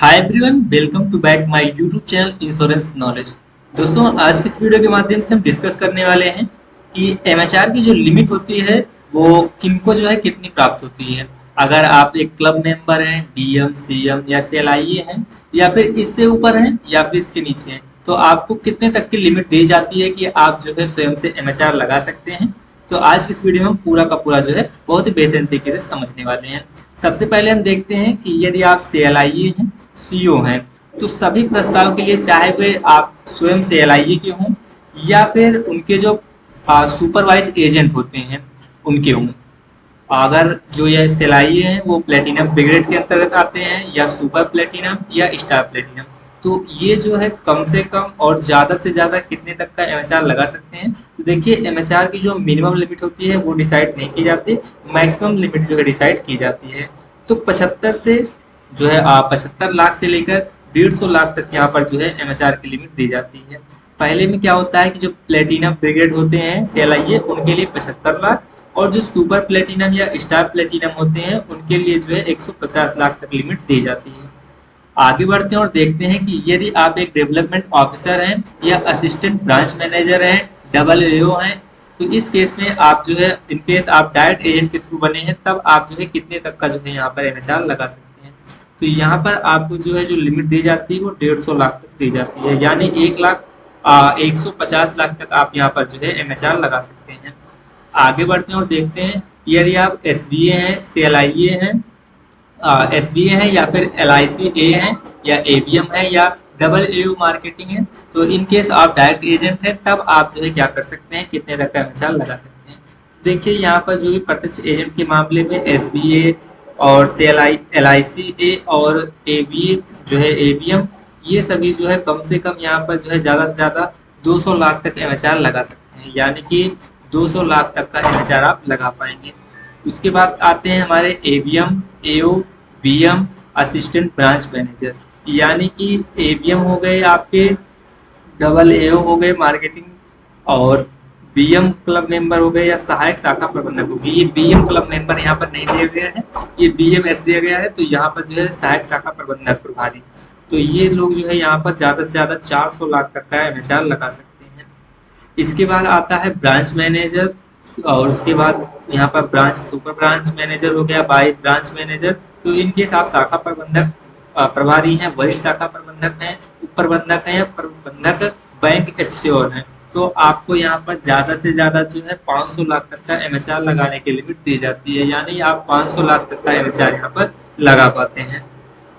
Hi everyone, welcome to back my YouTube channel insurance knowledge. दोस्तों, आज की इस वीडियो के माध्यम से हम डिस्कस करने वाले हैं कि एमएचआर की जो लिमिट होती है वो किनको जो है कितनी प्राप्त होती है। अगर आप एक क्लब मेंबर हैं, डीएम, सीएम या सीएलआईए हैं, या फिर इससे ऊपर हैं या फिर इसके नीचे हैं, तो आपको कितने तक की लिमिट दी जाती है कि आप जो है स्वयं से एमएचआर लगा सकते हैं। तो आज की इस वीडियो में हम पूरा का पूरा जो है बहुत ही बेहतरीन तरीके से समझने वाले हैं। सबसे पहले हम देखते हैं कि यदि आप सीएलआईए हैं, सीओ हैं, तो सभी प्रस्ताव के लिए, चाहे वे आप स्वयं से एलआईए के हों या फिर उनके जो सुपरवाइज एजेंट होते हैं उनके हों। अगर जो ये एलआईए हैं वो प्लेटिनम ब्रिगेड के अंतर्गत आते हैं या सुपर प्लेटिनम या स्टार प्लेटिनम, तो ये जो है कम से कम और ज़्यादा से ज़्यादा कितने तक का एमएचआर लगा सकते हैं। तो देखिए, एमएचआर की जो मिनिमम लिमिट होती है वो डिसाइड नहीं की जाती, मैक्सिमम लिमिट जो है डिसाइड की जाती है। तो 75 से जो है 75 लाख से लेकर 150 लाख तक यहाँ पर जो है एमएचआर की लिमिट दी जाती है। पहले में क्या होता है कि जो प्लेटिनम ब्रिगेड होते हैं सीएलआईए, उनके लिए 75 लाख, और जो सुपर प्लेटिनम या स्टार प्लेटिनम होते हैं उनके लिए जो है 150 लाख तक लिमिट दी जाती है। आगे बढ़ते हैं और देखते हैं कि यदि आप एक डेवलपमेंट ऑफिसर हैं या असिस्टेंट ब्रांच मैनेजर हैं, डबल एओ हैं, तो इस केस में आप जो है, इन केस आप डायरेक्ट एजेंट के थ्रू बने हैं, तब आप जो है कितने तक का जो है यहाँ पर एमएचआर लगा सकते हैं। तो यहाँ पर आपको जो है जो लिमिट दी जाती है वो 150 लाख तक दी जाती है, यानी 1 लाख 150 लाख तक आप यहाँ पर जो है एमएचआर लगा सकते हैं। आगे बढ़ते हैं और देखते हैं, यदि आप एसबीए हैं, सीएलआईए हैं, एसबीए है या फिर एलआईसी ए है या एबीएम है या डबल एयू मार्केटिंग है, तो इन केस आप डायरेक्ट एजेंट है, तब आप जो है क्या कर सकते हैं, कितने तक का एमएचआर लगा सकते हैं। देखिए, यहाँ पर जो भी प्रत्यक्ष एजेंट के मामले में एसबीए और सी एल आई सी ए और एबीए जो है एबीएम, ये सभी जो है कम से कम यहाँ पर जो है ज़्यादा से ज़्यादा 200 लाख तक एमएचआर लगा सकते हैं, यानी कि 200 लाख तक का एमएचआर आप लगा पाएंगे। उसके बाद आते हैं हमारे एबीएम, एओ, बीएम, असिस्टेंट ब्रांच मैनेजर, यानी कि एबीएम हो गए आपके, डबल एओ हो गए मार्केटिंग, और बीएम क्लब मेंबर हो गए या सहायक शाखा प्रबंधक हो गए। ये बीएम क्लब मेंबर यहाँ पर नहीं दिया गया है, ये बीएमएस दिया गया है, तो यहाँ पर जो है सहायक शाखा प्रबंधक प्रभारी। तो ये लोग जो है यहाँ पर ज़्यादा से ज़्यादा 400 लाख तक का एमएचआर लगा सकते हैं। इसके बाद आता है ब्रांच मैनेजर, और उसके बाद यहाँ पर ब्रांच सुपर ब्रांच मैनेजर हो गया, बाई ब्रांच मैनेजर। तो इनके साथ शाखा प्रबंधक प्रभारी हैं, वरिष्ठ शाखा प्रबंधक हैं, उप प्रबंधक हैं, प्रबंधक बैंक एश्योर हैं। तो आपको यहाँ पर ज्यादा से ज्यादा जो है 500 लाख तक का एमएचआर लगाने की लिमिट दी जाती है, यानी आप 500 लाख तक का एमएचआर यहाँ पर लगा पाते हैं।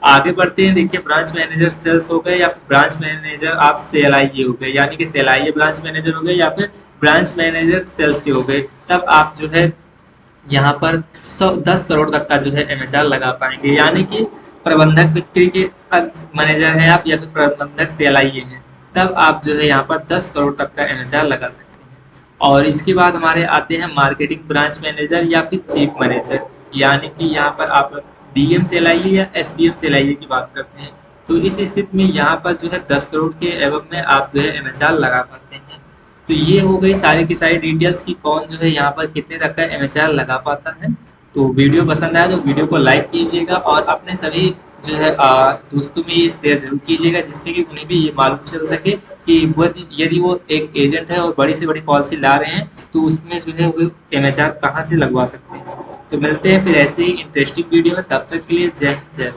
आगे बढ़ते हैं, देखिए, ब्रांच मैनेजर सेल्स हो गए या फिर ब्रांच मैनेजर आप सेएलआईए हो गए, यानी कि सेएलआईए ब्रांच मैनेजर हो गए या फिर ब्रांच मैनेजर सेल्स के हो गए, तब आप जो है यहाँ पर 10 करोड़ तक का जो है एमएचआर लगा पाएंगे, यानी कि प्रबंधक बिक्री के मैनेजर हैं आप या फिर प्रबंधक सेएलआईए हैं, तब आप जो है यहाँ पर 10 करोड़ तक का एमएचआर लगा सकते हैं। और इसके बाद हमारे आते हैं मार्केटिंग ब्रांच मैनेजर या फिर चीफ मैनेजर, यानी कि यहाँ पर आप डीएम से लाइए या एसडीएम से लाइए की बात करते हैं। तो इस स्थिति में यहाँ पर जो है 10 करोड़ के एवं में आप जो है एमएचआर लगा पाते हैं। तो ये हो गई सारी की सारी डिटेल्स की कौन जो है यहाँ पर कितने तक का एमएचआर लगा पाता है। तो वीडियो पसंद आया तो वीडियो को लाइक कीजिएगा और अपने सभी जो है दोस्तों में ये शेयर जरूर कीजिएगा, जिससे कि उन्हें भी ये मालूम चल सके कि वो यदि वो एक एजेंट है और बड़ी से बड़ी पॉलिसी ला रहे हैं, तो उसमें जो है वो एमएचआर कहाँ से लगवा सकते हैं। तो मिलते हैं फिर ऐसे ही इंटरेस्टिंग वीडियो में, तब तक के लिए जय हिंद, जय भारत।